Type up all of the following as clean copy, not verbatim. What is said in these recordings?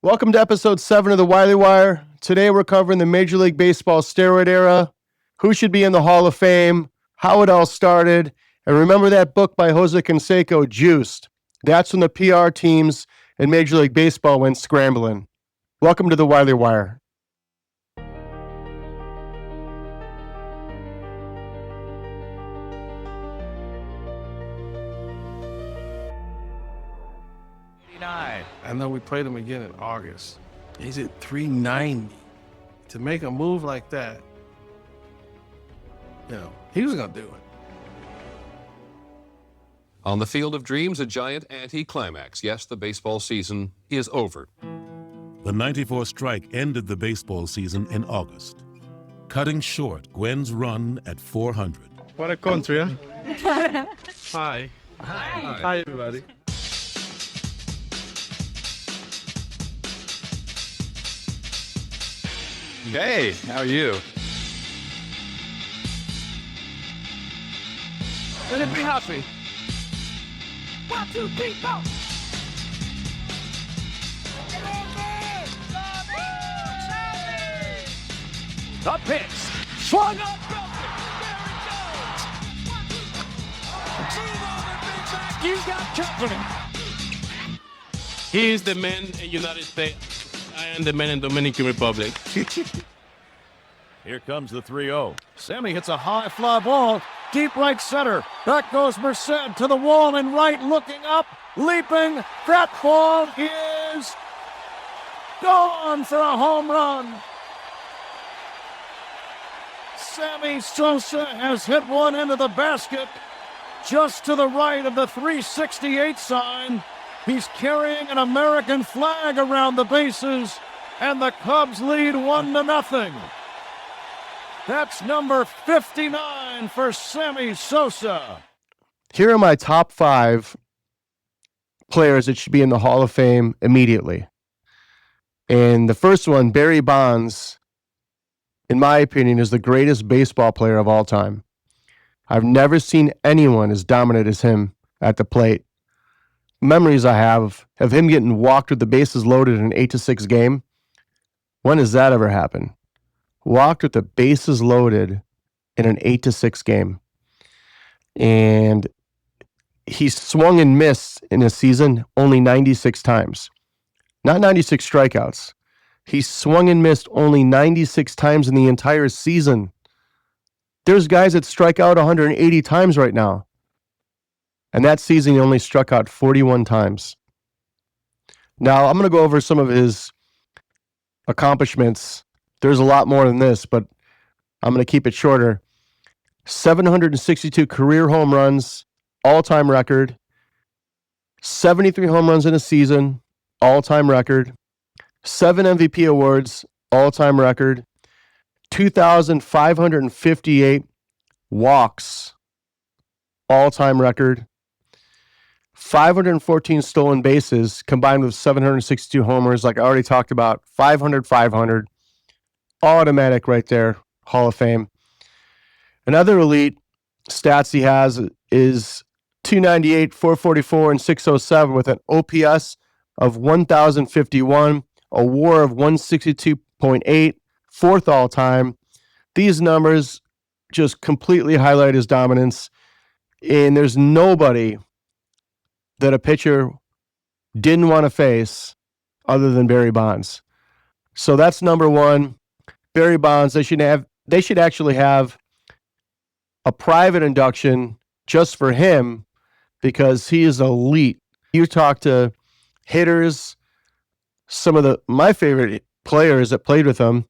Welcome to episode 7 of the Wiley Wire. Today we're covering the Major League Baseball steroid era, who should be in the Hall of Fame, how it all started, and remember that book by Jose Canseco, Juiced. That's when the PR teams in Major League Baseball went scrambling. Welcome to the Wiley Wire. I know we played him again in August. He's at 390. To make a move like that, he was going to do it. On the Field of Dreams, a giant anti-climax. Yes, the baseball season is over. The 94 strike ended the baseball season in August, cutting short Gwen's run at 400. What a country, huh? Hi. Hi, everybody. Hey, how are you? Let it be happy. 1, 2, 3, go! The pitch, swung up, He's got company. He's the man in United States. I am the man in Dominican Republic. Here comes the 3-0. Sammy hits a high fly ball, deep right center. Back goes Merced to the wall and right, looking up, leaping. That ball is gone for a home run. Sammy Sosa has hit one into the basket just to the right of the 368 sign. He's carrying an American flag around the bases, and the Cubs lead 1-0. That's number 59 for Sammy Sosa. Here are my top 5 players that should be in the Hall of Fame immediately. And the first one, Barry Bonds, in my opinion, is the greatest baseball player of all time. I've never seen anyone as dominant as him at the plate. Memories I have of him getting walked with the bases loaded in an 8-6 game. When does that ever happen? Walked with the bases loaded in an 8-6 game. And he swung and missed in a season only 96 times. Not 96 strikeouts. He swung and missed only 96 times in the entire season. There's guys that strike out 180 times right now. And that season, he only struck out 41 times. Now, I'm going to go over some of his accomplishments. There's a lot more than this, but I'm going to keep it shorter. 762 career home runs, all-time record. 73 home runs in a season, all-time record. 7 MVP awards, all-time record. 2,558 walks, all-time record. 514 stolen bases combined with 762 homers, like I already talked about. 500. Automatic right there, Hall of Fame. Another elite stats he has is 298, 444, and 607 with an OPS of 1,051, a WAR of 162.8, 4th all-time. These numbers just completely highlight his dominance, and there's nobody that a pitcher didn't want to face other than Barry Bonds. So that's number 1. Barry Bonds, they should actually have a private induction just for him because he is elite. You talk to hitters, some of my favorite players that played with him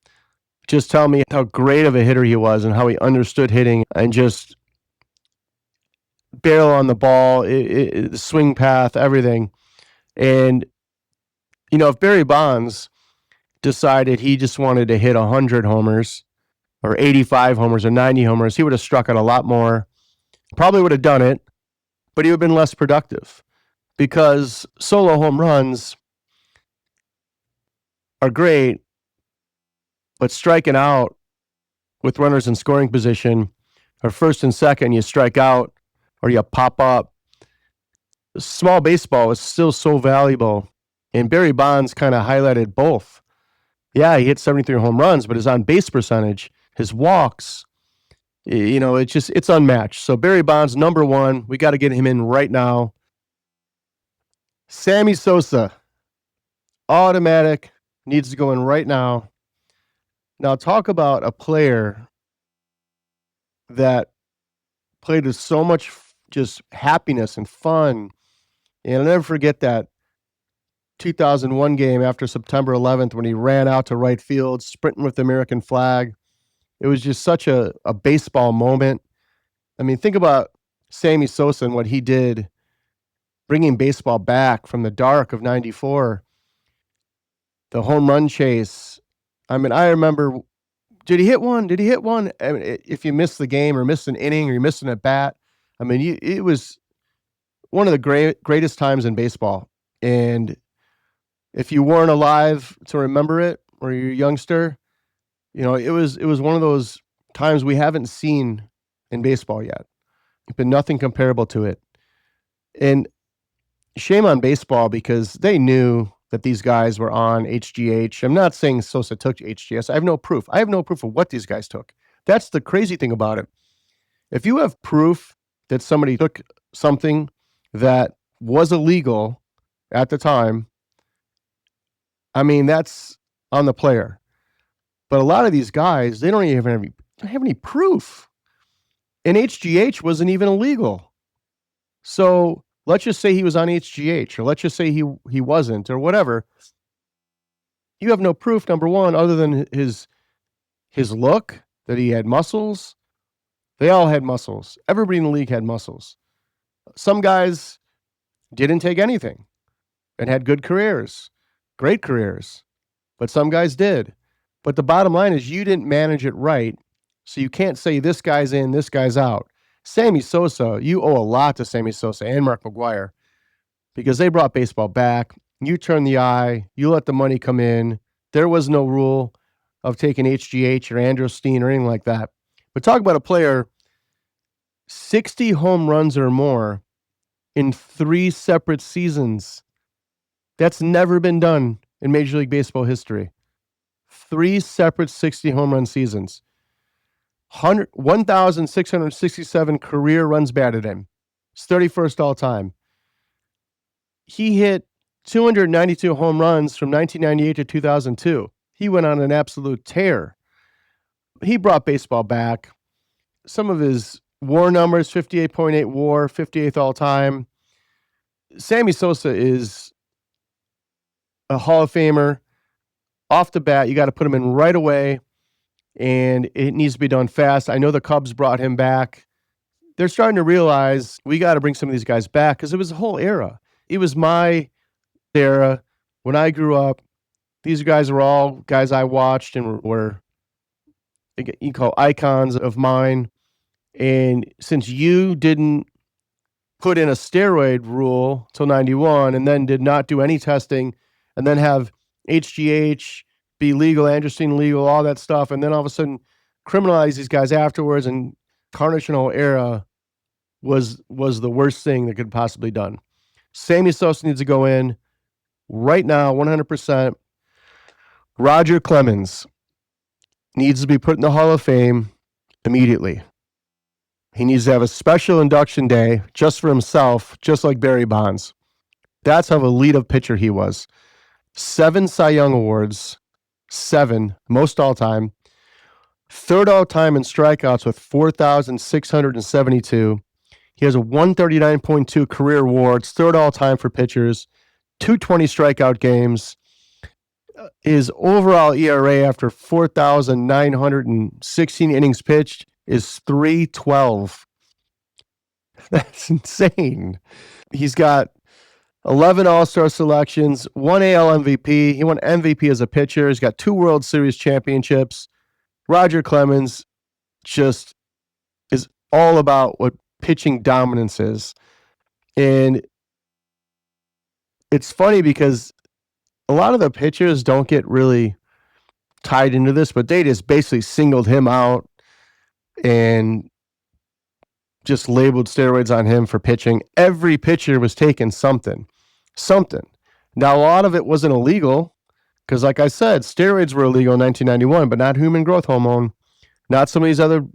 just tell me how great of a hitter he was and how he understood hitting and just barrel on the ball, the swing path, everything. And, if Barry Bonds decided he just wanted to hit 100 homers or 85 homers or 90 homers, he would have struck out a lot more. Probably would have done it, but he would have been less productive because solo home runs are great, but striking out with runners in scoring position or first and second, you strike out or you pop up. Small baseball is still so valuable And Barry Bonds kind of highlighted both. Yeah, he hit 73 home runs, but his on-base percentage, his walks, it's unmatched. So Barry Bonds, number one. We got to get him in right now. Sammy Sosa, automatic, needs to go in right now. Now, talk about a player that played with so much just happiness and fun. And I'll never forget that 2001 game after September 11th when he ran out to right field, sprinting with the American flag. It was just such a baseball moment. I mean, think about Sammy Sosa and what he did, bringing baseball back from the dark of 94. The home run chase. I mean, I remember, did he hit one? I mean, if you missed the game or missed an inning or you missed an at-bat, I mean, it was one of the greatest times in baseball. And if you weren't alive to remember it or you're a youngster, it was one of those times we haven't seen in baseball yet. There's been nothing comparable to it. And shame on baseball because they knew that these guys were on HGH. I'm not saying Sosa took HGH. I have no proof. I have no proof of what these guys took. That's the crazy thing about it. If you have proof that somebody took something that was illegal at the time, I mean, that's on the player. But a lot of these guys, they don't even have any proof. And HGH wasn't even illegal. So let's just say he was on HGH, or let's just say he wasn't, or whatever. You have no proof, number one, other than his look, that he had muscles. They all had muscles. Everybody in the league had muscles. Some guys didn't take anything and had good careers, great careers. But some guys did. But the bottom line is you didn't manage it right. So you can't say this guy's in, this guy's out. Sammy Sosa, you owe a lot to Sammy Sosa and Mark McGwire because they brought baseball back. You turned the eye. You let the money come in. There was no rule of taking HGH or Androstene or anything like that. But talk about a player, 60 home runs or more in 3 separate seasons. That's never been done in Major League Baseball history. 3 separate 60 home run seasons. 1,667 career runs batted in. It's 31st all time. He hit 292 home runs from 1998 to 2002. He went on an absolute tear. He brought baseball back. Some of his WAR numbers, 58.8 WAR, 58th all time. Sammy Sosa is a Hall of Famer. Off the bat, you got to put him in right away, and it needs to be done fast. I know the Cubs brought him back. They're starting to realize we got to bring some of these guys back because it was a whole era. It was my era when I grew up. These guys were all guys I watched and were you call icons of mine. And since you didn't put in a steroid rule till 91 and then did not do any testing and then have HGH be legal, Androstene legal, all that stuff, and then all of a sudden criminalize these guys afterwards and tarnish an whole era was the worst thing that could possibly done. Sammy Sosa needs to go in right now, 100%. Roger Clemens needs to be put in the Hall of Fame immediately. He needs to have a special induction day just for himself, just like Barry Bonds. That's how elite of pitcher he was. 7 Cy Young Awards, 7, most all time. 3rd all time in strikeouts with 4,672. He has a 139.2 career WAR. It's 3rd all time for pitchers. 220 strikeout games. His overall ERA after 4,916 innings pitched is 3.12. That's insane. He's got 11 All-Star selections, 1 AL MVP. He won MVP as a pitcher. He's got 2 World Series championships. Roger Clemens just is all about what pitching dominance is. And it's funny because a lot of the pitchers don't get really tied into this, but they just basically singled him out and just labeled steroids on him for pitching. Every pitcher was taking something. Now, a lot of it wasn't illegal because, like I said, steroids were illegal in 1991, but not human growth hormone, not some of these other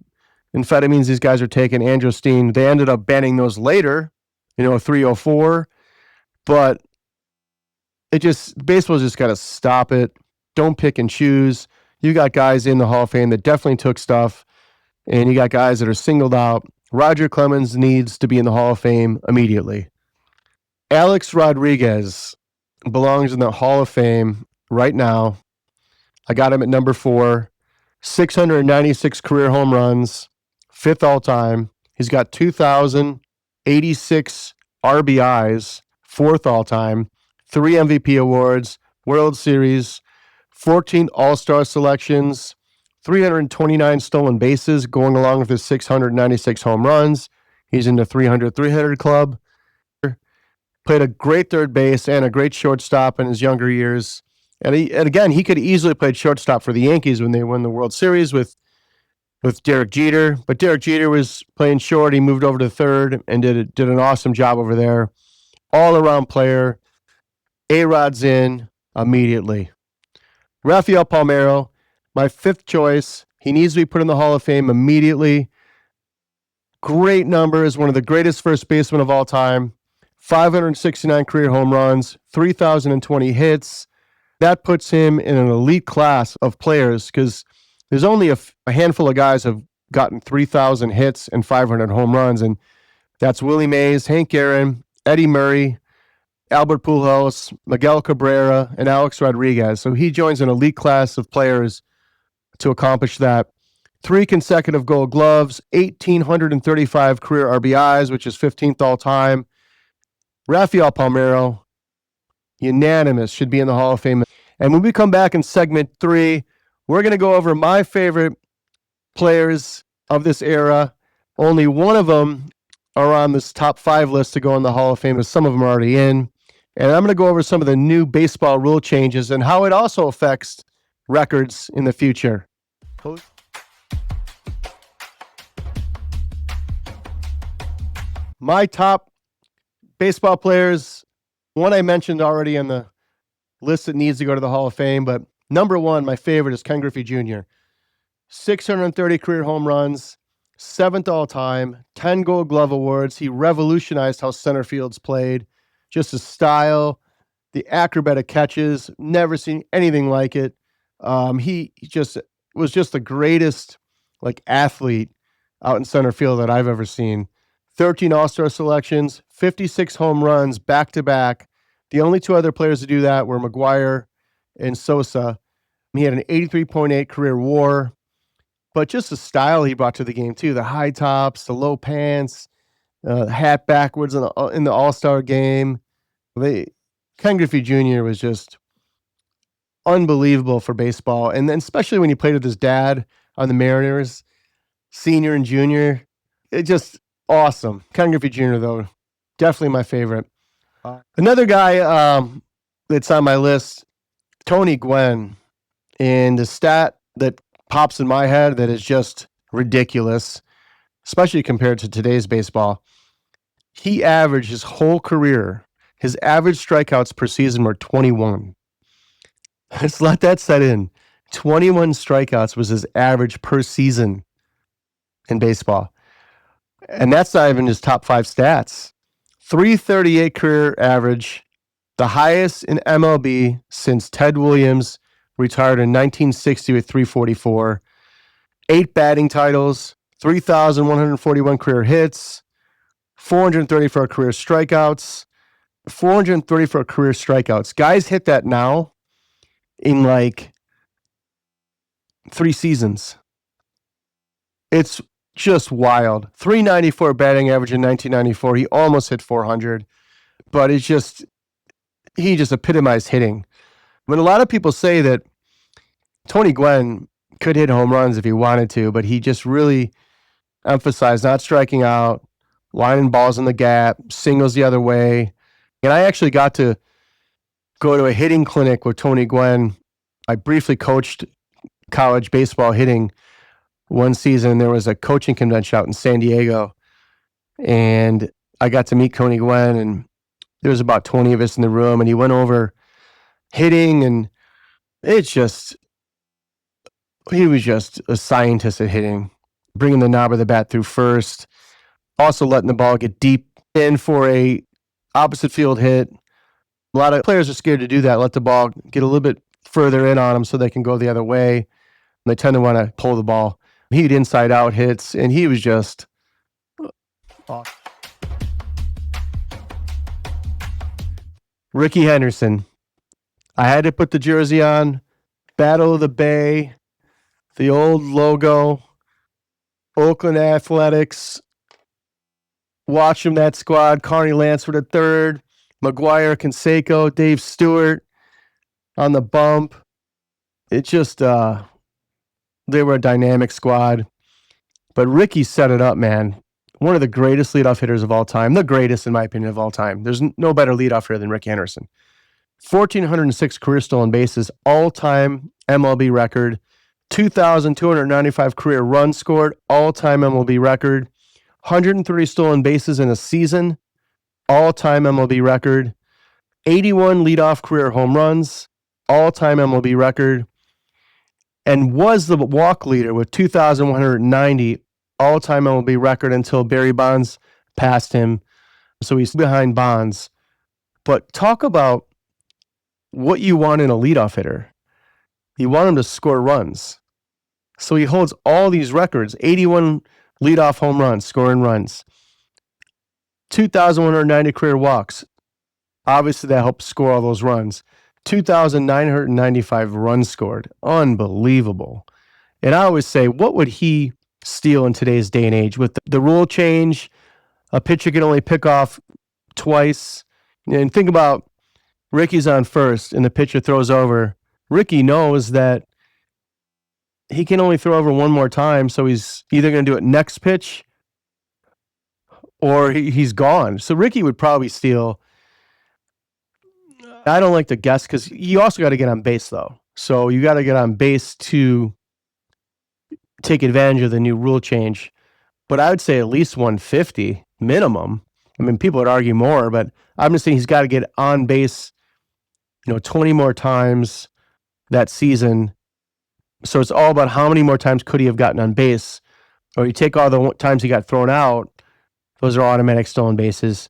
amphetamines these guys are taking, androstenedione. They ended up banning those later, 304. But baseball's just got to stop it. Don't pick and choose. You got guys in the Hall of Fame that definitely took stuff, and you got guys that are singled out. Roger Clemens needs to be in the Hall of Fame immediately. Alex Rodriguez belongs in the Hall of Fame right now. I got him at number 4. 696 career home runs, 5th all-time. He's got 2,086 RBIs, 4th all-time, 3 MVP awards, World Series, 14 All-Star selections, 329 stolen bases, going along with his 696 home runs. He's in the 300 club. Played a great third base and a great shortstop in his younger years. And again, he could easily played shortstop for the Yankees when they won the World Series with Derek Jeter. But Derek Jeter was playing short. He moved over to third and did an awesome job over there. All-around player. A-Rod's in immediately. Rafael Palmeiro, my 5th choice. He needs to be put in the Hall of Fame immediately. Great numbers. One of the greatest first basemen of all time. 569 career home runs, 3,020 hits. That puts him in an elite class of players because there's only a handful of guys have gotten 3,000 hits and 500 home runs, and that's Willie Mays, Hank Aaron, Eddie Murray, Albert Pujols, Miguel Cabrera, and Alex Rodriguez. So he joins an elite class of players to accomplish that. 3 consecutive Gold Gloves, 1,835 career RBIs, which is 15th all time. Rafael Palmeiro, unanimous, should be in the Hall of Fame. And when we come back in segment 3, we're going to go over my favorite players of this era. Only one of them are on this top 5 list to go in the Hall of Fame, as some of them are already in. And I'm going to go over some of the new baseball rule changes and how it also affects records in the future. My top baseball players, one I mentioned already on the list that needs to go to the Hall of Fame, but number 1, my favorite, is Ken Griffey Jr. 630 career home runs, 7th all-time, 10 Gold Glove awards. He revolutionized how center field's played. Just his style, the acrobatic catches, never seen anything like it. He just was just the greatest athlete out in center field that I've ever seen. 13 All-Star selections, 56 home runs back-to-back. The only 2 other players to do that were McGuire and Sosa. He had an 83.8 career WAR, but just the style he brought to the game too, the high tops, the low pants, hat backwards in the All-Star game. Ken Griffey Jr. was just unbelievable for baseball, and then especially when he played with his dad on the Mariners, senior and junior. It just awesome. Ken Griffey Jr., though, definitely my favorite. Another guy that's on my list, Tony Gwynn. And the stat that pops in my head that is just ridiculous, especially compared to today's baseball. He averaged his whole career, his average strikeouts per season were 21. Let's let that set in. 21 strikeouts was his average per season in baseball. And that's not even his top 5 stats. 338 career average, the highest in MLB since Ted Williams retired in 1960 with 344. 8 batting titles, 3,141 career hits, 434 career strikeouts. 434 career strikeouts. Guys hit that now in 3 seasons. It's just wild. 394 batting average in 1994. He almost hit 400, but he just epitomized hitting. When a lot of people say that Tony Gwynn could hit home runs if he wanted to, but he just really emphasized not striking out, lining balls in the gap, singles the other way. And I actually got to go to a hitting clinic with Tony Gwynn. I briefly coached college baseball hitting one season. There was a coaching convention out in San Diego, and I got to meet Tony Gwynn, and There was about 20 of us in the room, and he went over hitting, and he was just a scientist at hitting, bringing the knob of the bat through first, also letting the ball get deep in for a opposite field hit. A lot of players are scared to do that, let the ball get a little bit further in on them so they can go the other way. They tend to want to pull the ball. He had inside out hits, and he was just awesome. Ricky Henderson. I had to put the jersey on. Battle of the Bay, the old logo, Oakland Athletics. Watching that squad, Carney Lansford at third, McGuire, Canseco, Dave Stewart on the bump. It just, they were a dynamic squad. But Ricky set it up, man. One of the greatest leadoff hitters of all time. The greatest, in my opinion, of all time. There's no better leadoff hitter than Ricky Henderson. 1,406 career stolen bases, all-time MLB record. 2,295 career runs scored, all-time MLB record. 130 stolen bases in a season, all-time MLB record. 81 leadoff career home runs, all-time MLB record. And was the walk leader with 2,190, all-time MLB record until Barry Bonds passed him. So he's behind Bonds. But talk about what you want in a leadoff hitter. You want him to score runs. So he holds all these records, 81 leadoff home runs, scoring runs, 2,190 career walks. Obviously, that helps score all those runs. 2,995 runs scored. Unbelievable. And I always say, what would he steal in today's day and age? With the rule change, a pitcher can only pick off twice. And think about Ricky's on first and the pitcher throws over. Ricky knows that he can only throw over one more time, so he's either going to do it next pitch or he's gone. So Ricky would probably steal. I don't like to guess because you also got to get on base, though. So you got to get on base to take advantage of the new rule change. But I would say at least 150 minimum. I mean, people would argue more, but I'm just saying he's got to get on base, 20 more times that season. So it's all about how many more times could he have gotten on base. Or you take all the times he got thrown out, those are automatic stolen bases.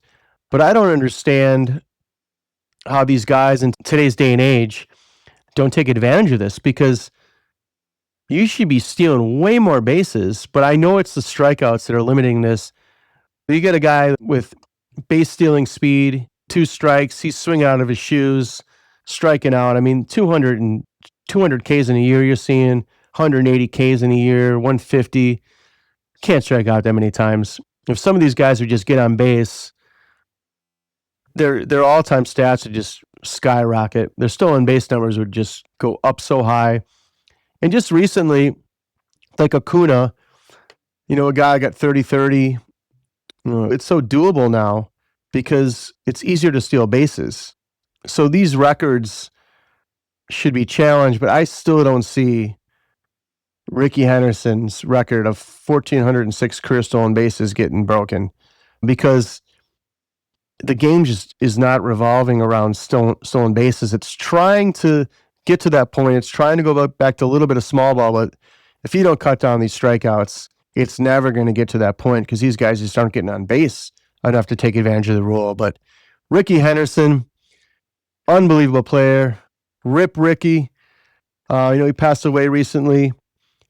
But I don't understand how these guys in today's day and age don't take advantage of this, because you should be stealing way more bases. But I know it's the strikeouts that are limiting this. You get a guy with base stealing speed, 2 strikes, he's swinging out of his shoes, striking out. I mean, 200 Ks in a year you're seeing, 180 Ks in a year, 150. Can't strike out that many times. If some of these guys would just get on base, their all-time stats would just skyrocket. Their stolen base numbers would just go up so high. And just recently, like Acuna, a guy got 30-30. It's so doable now because it's easier to steal bases. So these records should be challenged, but I still don't see Ricky Henderson's record of 1,406 career stolen bases getting broken, because the game just is not revolving around stolen bases. It's trying to get to that point. It's trying to go back to a little bit of small ball, but if you don't cut down these strikeouts, it's never going to get to that point because these guys just aren't getting on base enough to take advantage of the rule. But Ricky Henderson, unbelievable player. Rip Ricky. He passed away recently,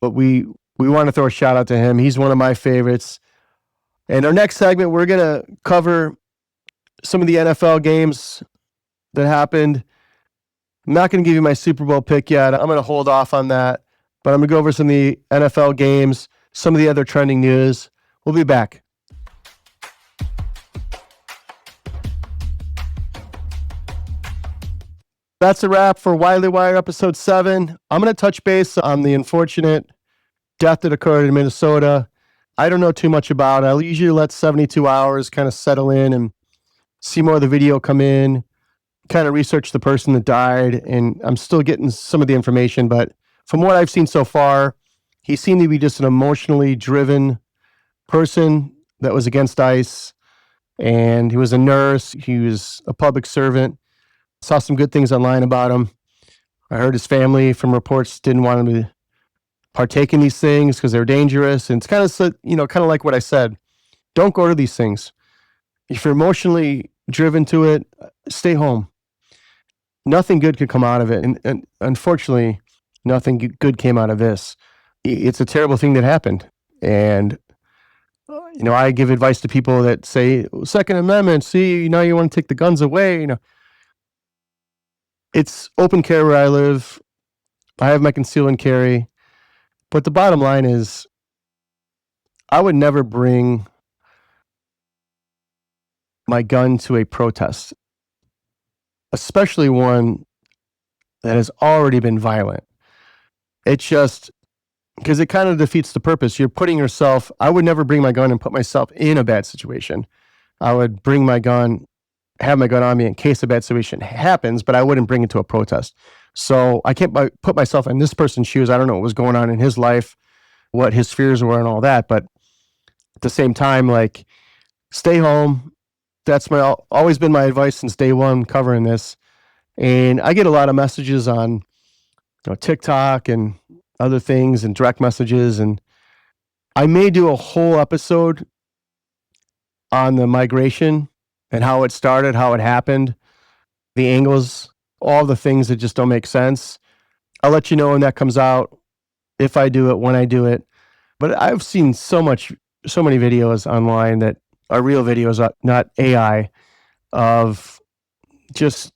but we want to throw a shout out to him. He's one of my favorites. And our next segment, we're going to cover some of the NFL games that happened. I'm not going to give you my Super Bowl pick yet. I'm going to hold off on that, but I'm going to go over some of the NFL games, some of the other trending news. We'll be back. That's a wrap for Wiley Wire episode 7. I'm going to touch base on the unfortunate death that occurred in Minnesota. I don't know too much about it. I usually let 72 hours kind of settle in and see more of the video come in, kind of research the person that died, and I'm still getting some of the information, but from what I've seen so far, he seemed to be just an emotionally driven person that was against ice. And he was a nurse. He was a public servant. Saw some good things online about him. I heard his family, from reports, didn't want him to partake in these things because they're dangerous. And it's kind of like what I said. Don't go to these things. If you're emotionally driven to it, stay home. Nothing good could come out of it. And unfortunately, nothing good came out of this. It's a terrible thing that happened. And, I give advice to people that say, Second Amendment, see, you want to take the guns away. It's open carry where I live. I have my conceal and carry. But the bottom line is, I would never bring my gun to a protest, especially one that has already been violent. It's just because it kind of defeats the purpose. You're putting yourself, I would never bring my gun and put myself in a bad situation. I would bring my gun, have my gun on me in case a bad situation happens, but I wouldn't bring it to a protest. So I can't put myself in this person's shoes. I don't know what was going on in his life, what his fears were and all that. But at the same time, stay home. That's always been my advice since day one covering this. And I get a lot of messages on TikTok and other things and direct messages. And I may do a whole episode on the migration and how it started, how it happened, the angles, all the things that just don't make sense. I'll let you know when that comes out, if I do it, when I do it. But I've seen so many videos online that are real videos, not AI, of just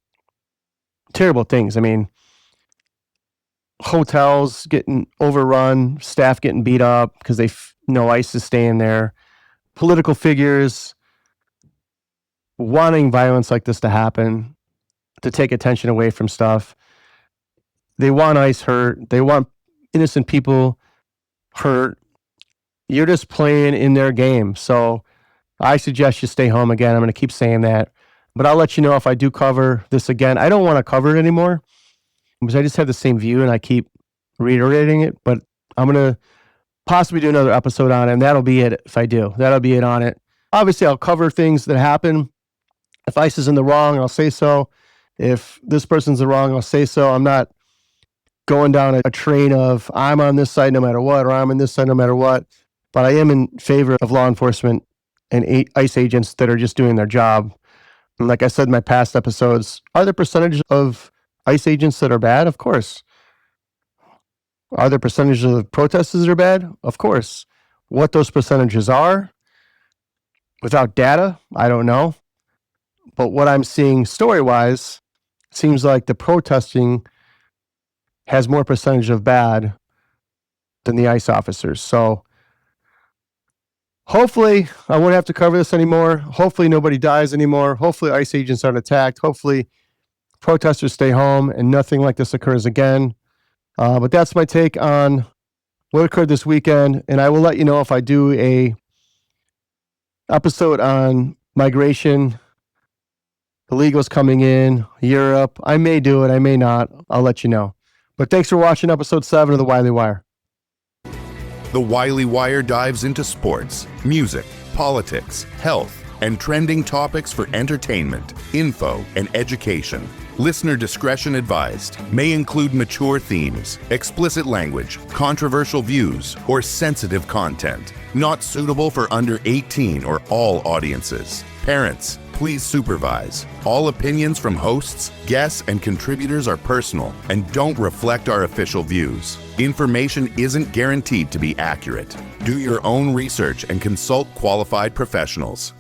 terrible things. I mean, hotels getting overrun, staff getting beat up because they know ICE is staying there, political figures wanting violence like this to happen, to take attention away from stuff. They want ICE hurt. They want innocent people hurt. You're just playing in their game. So I suggest you stay home again. I'm going to keep saying that. But I'll let you know if I do cover this again. I don't want to cover it anymore because I just have the same view and I keep reiterating it. But I'm going to possibly do another episode on it, and that'll be it if I do. That'll be it on it. Obviously, I'll cover things that happen. If ICE is in the wrong, I'll say so. If this person's the wrong, I'll say so. I'm not going down a train of I'm on this side no matter what, or I'm on this side no matter what. But I am in favor of law enforcement and ICE agents that are just doing their job. And like I said in my past episodes, are there percentages of ICE agents that are bad? Of course. Are there percentages of protesters that are bad? Of course. What those percentages are, without data, I don't know. But what I'm seeing story-wise, seems like the protesting has more percentage of bad than the ICE officers. So hopefully I won't have to cover this anymore. Hopefully nobody dies anymore. Hopefully ICE agents aren't attacked. Hopefully protesters stay home and nothing like this occurs again. But that's my take on what occurred this weekend. And I will let you know if I do a episode on migration, illegals coming in, Europe. I may do it. I may not. I'll let you know. But thanks for watching episode 7 of The Wiley Wire. The Wiley Wire dives into sports, music, politics, health, and trending topics for entertainment, info, and education. Listener discretion advised. May include mature themes, explicit language, controversial views, or sensitive content. Not suitable for under 18 or all audiences. Parents, please supervise. All opinions from hosts, guests, and contributors are personal and don't reflect our official views. Information isn't guaranteed to be accurate. Do your own research and consult qualified professionals.